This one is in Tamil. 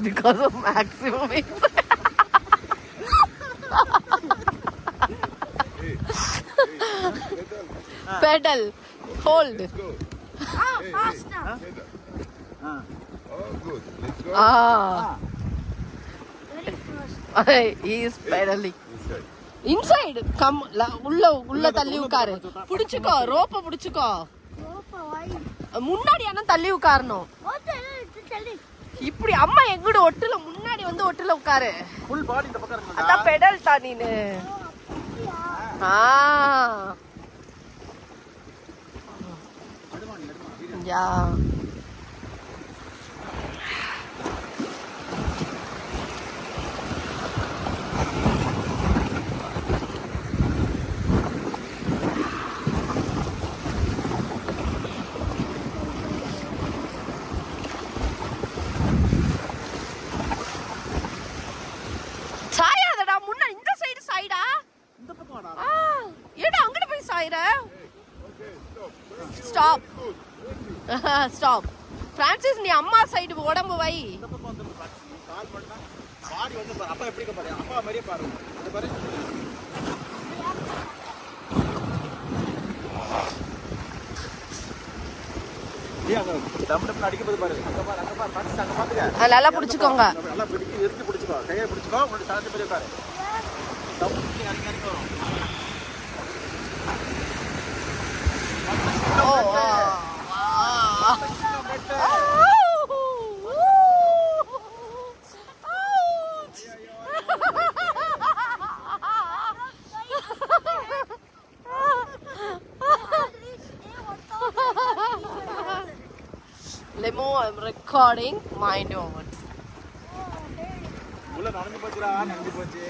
because of maximum pedal hold faster. Oh, good. Let's go. Very fast. he is pedaling inside come உள்ள தள்ளி உட்காரு புடிச்சுக்கோ ரோப்ப புடிச்சுக்கோ முன்னாடி என்ன தள்ளி உட்காரணும் இப்படி அம்மா எங்கூட ஒட்டுல முன்னாடி வந்து ஒட்டுல உட்காரு ஃபுல் பாடி இந்த பக்கம் இருக்கணும் அதான் பெடல் டா நீனு யா Stop. Stop. Francis, நீ அம்மா சைடு உடம்பு வை. இந்த பக்கம் வந்து கால் பண்ணா பாடி வந்து பாரு. அப்பா எப்படி பாரு. அப்பா மாதிரியே பாரு. இது பாரு. ஏங்க டம்டம் அடிக்கும்போது பாரு. அங்க பாரு Francis அங்க பாத்துங்க. நல்லா புடிச்சுக்கோங்க. நல்லா பிடிச்சி இறுக்கி புடிச்சுக்கோ. கையை புடிச்சுக்கோ. உங்க சாந்தி மாதிரி பாரு. டம்டம் இறங்கி வரும். Lemo, I'm recording. Mind your words. உள்ள நடந்து போச்சுடா, நடந்து போச்சு.